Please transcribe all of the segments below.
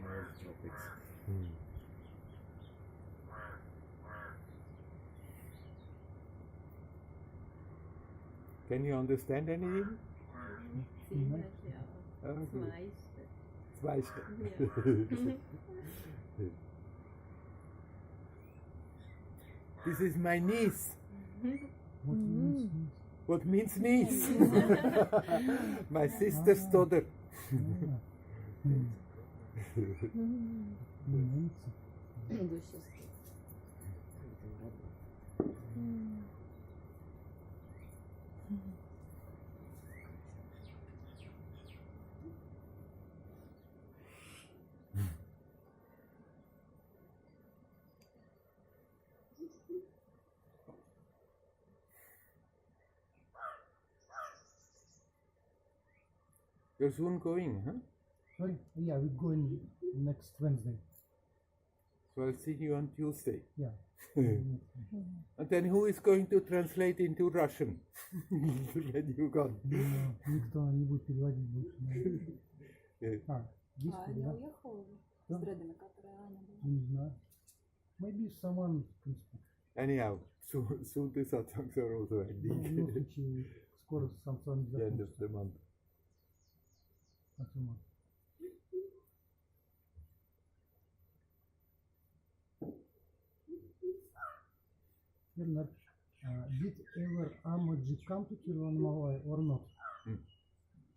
more topics. Can you understand anything? Zweiste. This is my niece. What means niece? My sister's daughter. You're soon going, huh? Sorry? Yeah, we're going next Wednesday. So I'll see you on Tuesday. Yeah. And then who is going to translate into Russian when you gone? Никто не будет переводить больше. Есть не да? уехал с дредами, которые Аня была? Не знаю. Maybe someone can speak. Anyhow, soon the satsangs are also В ending. любом случае, скоро сам с вами The end of закончится. the month. Вернер, did ever Amaji come to Tируваннамалай or not?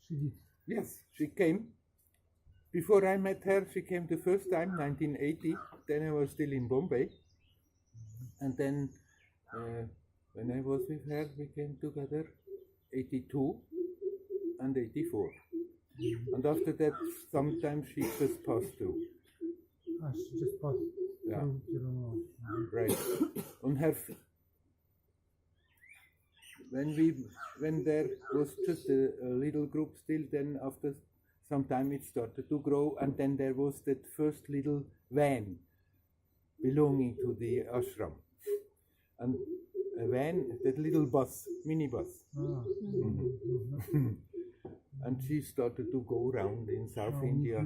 She did. Yes, she came. Before I met her, she came the first time, 1980. Then I was still in Bombay. And then when I was with her, we came together 82 and 84. And after that, sometimes she just passed through. She just passed through Tируваннамалай. Right. On her, when there was just a little group still, then after some time it started to grow, and then there was that first little van belonging to the ashram. And a van, that little bus, minibus. And she started to go around in South India.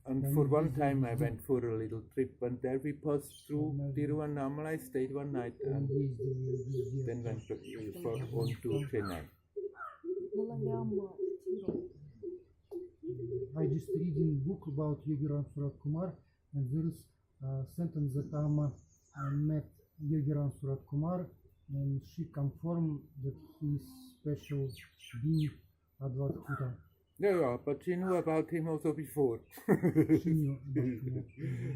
And for one time I went for a little trip, and there we passed through Tiruvannamala, stayed one night, and then went on to Chennai. I just reading book about Yogi Ram Surat Kumar, and there is a sentence that I met Yogi Ram Surat Kumar, and she confirmed that he is special being Advaita. Yeah, but she knew about him also before. She knew about him.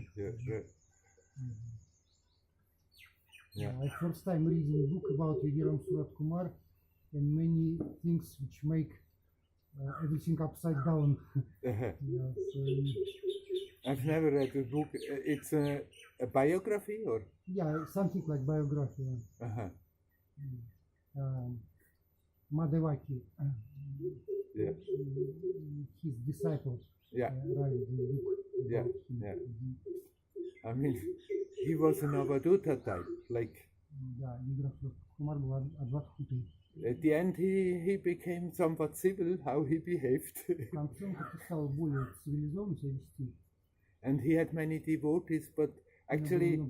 Yeah. I first time reading book about Yogi Ram Surat Kumar, and many things which make everything upside down. I've never read the book. It's a biography, or? Yeah, something like biography. Madhavaki, his disciples, write the book. Yeah. I mean, he was an Avadhuta type, like. At the end, he became somewhat civil, how he behaved. And he had many devotees, but actually,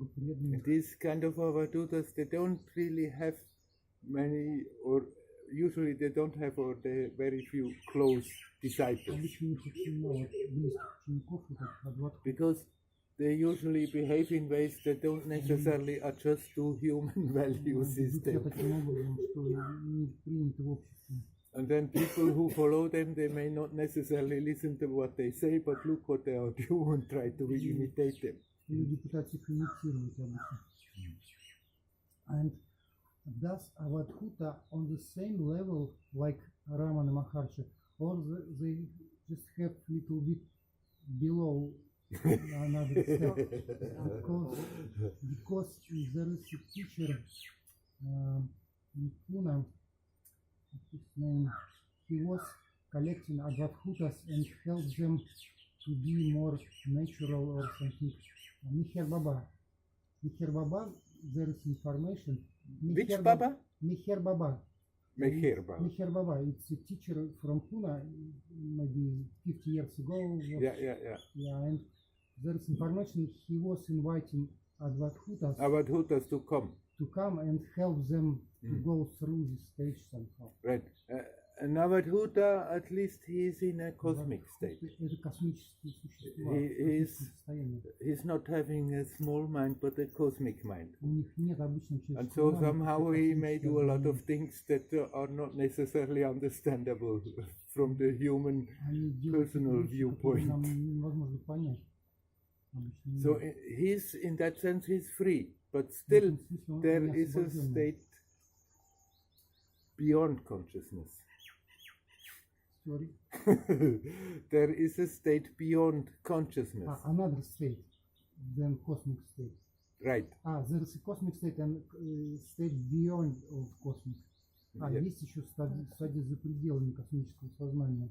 these kind of Avadhutas, they don't really have many, or usually they don't have, or they very few close disciples. Because they usually behave in ways that don't necessarily adjust to human value system. And then people who follow them, they may not necessarily listen to what they say, but look what they are doing and try to imitate them. And does Avadhuta on the same level like Ramana Maharshi, or they just have little bit below another step? Because there is a teacher in Pune, his name, he was collecting Avadhutas and helped them to be more natural or something. Miher Baba, there is information. Which Baba? Miher Baba. Meherba. Meher Baba, it's a teacher from Pune, maybe 50 years ago. Yeah. And there's information he was inviting Advaithutas Avadhutas to come. And help them to go through this stage somehow. Right. An Avadhuta, at least he is in a cosmic state. Это космические существа. He's not having a small mind, but a cosmic mind. У них нет обычного And человеческого so ума, somehow это he may do a lot космическое of things that are not necessarily understandable from the human Они делают personal вещи, которые viewpoint. нам невозможно понять. Обычно So нет. he's, in that sense, he's free, but В still этом смысле он there не is a освобожденный. state beyond consciousness. Sorry. There is a state beyond consciousness. Another state than cosmic state. Right. There is a cosmic state and state beyond of cosmic. Yeah. Есть еще стадия за пределами космического сознания.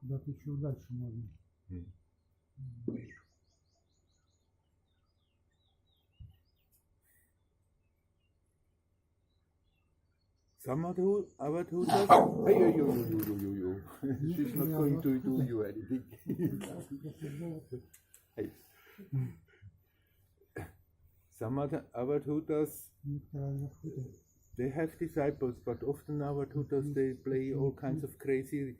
Куда-то еще дальше можно. Some Avadhutas, she's not going to do you anything. Hey. Some other Avadhutas, they have disciples, but often Avadhutas, they play all kinds of crazy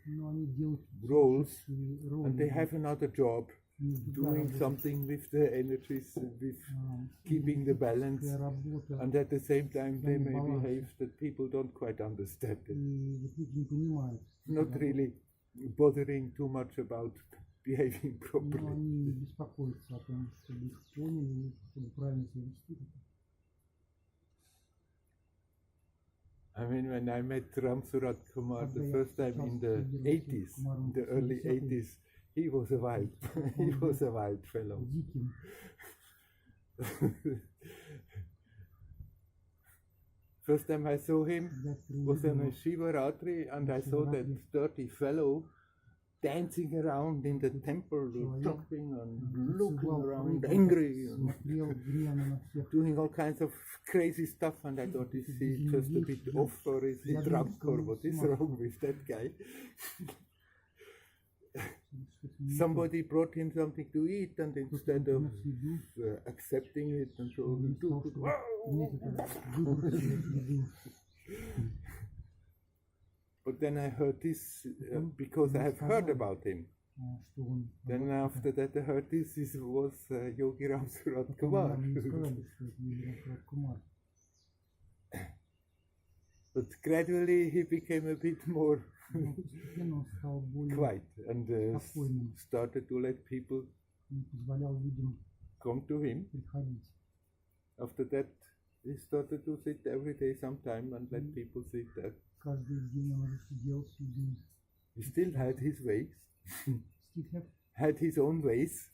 roles, and they have another job, doing something with the energies, with keeping the balance, and at the same time they may behave that people don't quite understand it. Not really bothering too much about behaving properly. I mean, when I met Ram Surat Kumar the first time in the 80s, in the early 80s, he was a wild, he was a wild fellow. First time I saw him was on a Shivaratri, and I saw that dirty fellow dancing around in the temple, jumping and looking around, angry, and doing all kinds of crazy stuff. And I thought, is he just a bit off, or is he drunk, or what is wrong with that guy? Somebody brought him something to eat, and instead of accepting it and so he took it. But then I heard this because I have heard about him. Then after that I heard this was Yogi Ram Surat Kumar. But gradually he became a bit more quiet and started to let people come to him. After that he started to sit every day sometime and let people sit there. He still had his ways, had his own ways.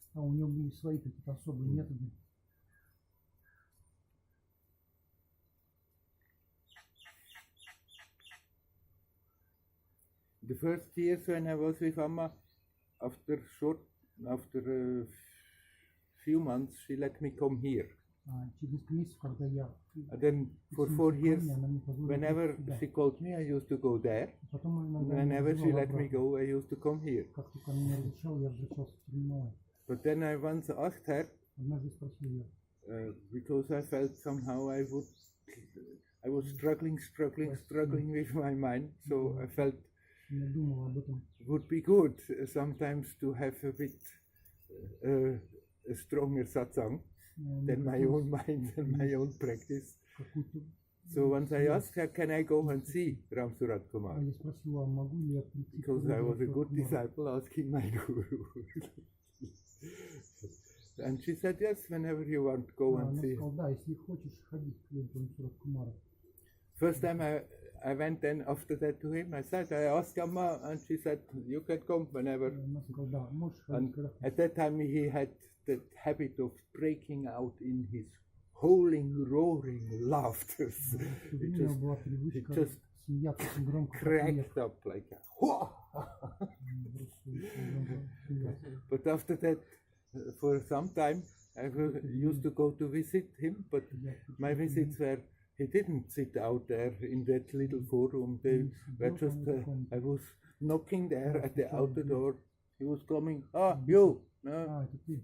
The first years when I was with Amma, after a few months, she let me come here. And then for 4 years, whenever she called me, I used to go there. And whenever she let me go, I used to come here. But then I once asked her, because I felt somehow I was struggling with my mind, so I felt it would be good sometimes to have a bit a stronger satsang than my own mind and my own practice. So once I asked her, can I go and see Ram Surat Kumar? Because I was a good disciple asking my guru. And she said, yes, whenever you want, go and see. First time I went then after that to him, I asked Amma, and she said, you can come whenever. And at that time he had that habit of breaking out in his howling, roaring laughter. He just cracked up like a But after that, for some time, I used to go to visit him, but my visits were he didn't sit out there in that little forum. They were just, I was knocking there at the outer door. He was coming, you. А, это ты.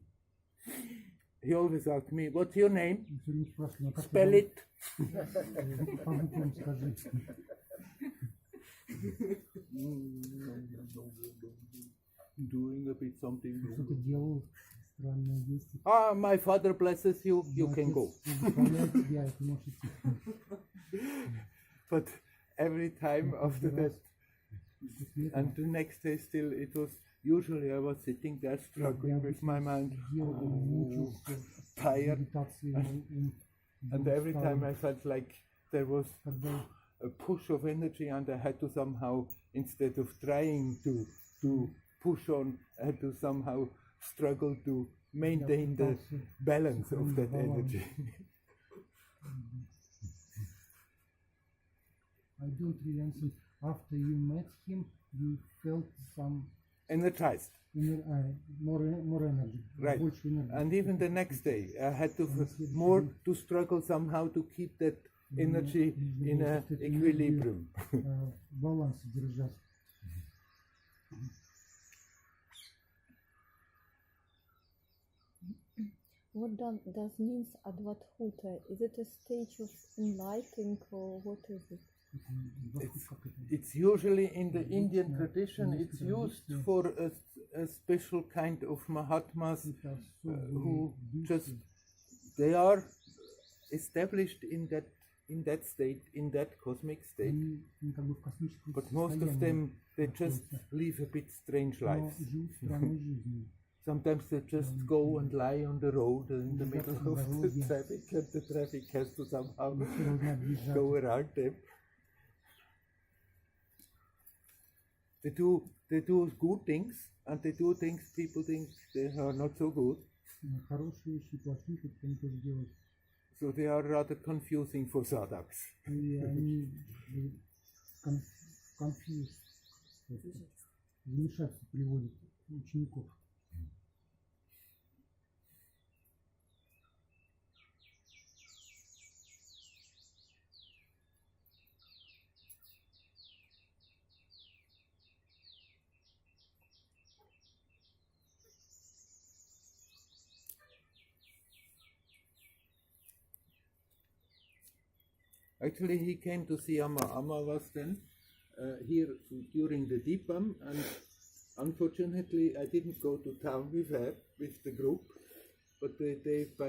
He always asked me, what's your name? Он всё время спрашивает, ну, как Spell тебя it. зовут? По буквам скажи. Doing a bit something. Что-то делал, странные действия. My father blesses you, you can go. Благословляет тебя, и ты можешь идти. But every time after that, and the next day still, it was, usually I was sitting there struggling with my mind, tired, and every time I felt like there was a push of energy and I had to somehow, instead of trying to push on, I had to somehow struggle to maintain the balance of that energy. I don't really understand. After you met him, you felt some Energized. more energy. Right. Больше энергии. And even the next day, I had to more to struggle somehow to keep that energy in a equilibrium. Баланс держать. What does means Advaita? Is it a stage of enlightening or what is it? It's usually in the Indian tradition, it's used for a special kind of Mahatmas who just, they are established in that state, in that cosmic state. But most of them, they just live a bit strange lives. Sometimes they just go and lie on the road in the middle of the traffic, and the traffic has to somehow go around them. They do good things, and they do things people think they are not so good. So they are rather confusing for sadhaks. Замешательство приводит учеников. Actually, he came to see Amma. Amma was then here during the Deepam, and unfortunately, I didn't go to town with her, with the group, but they by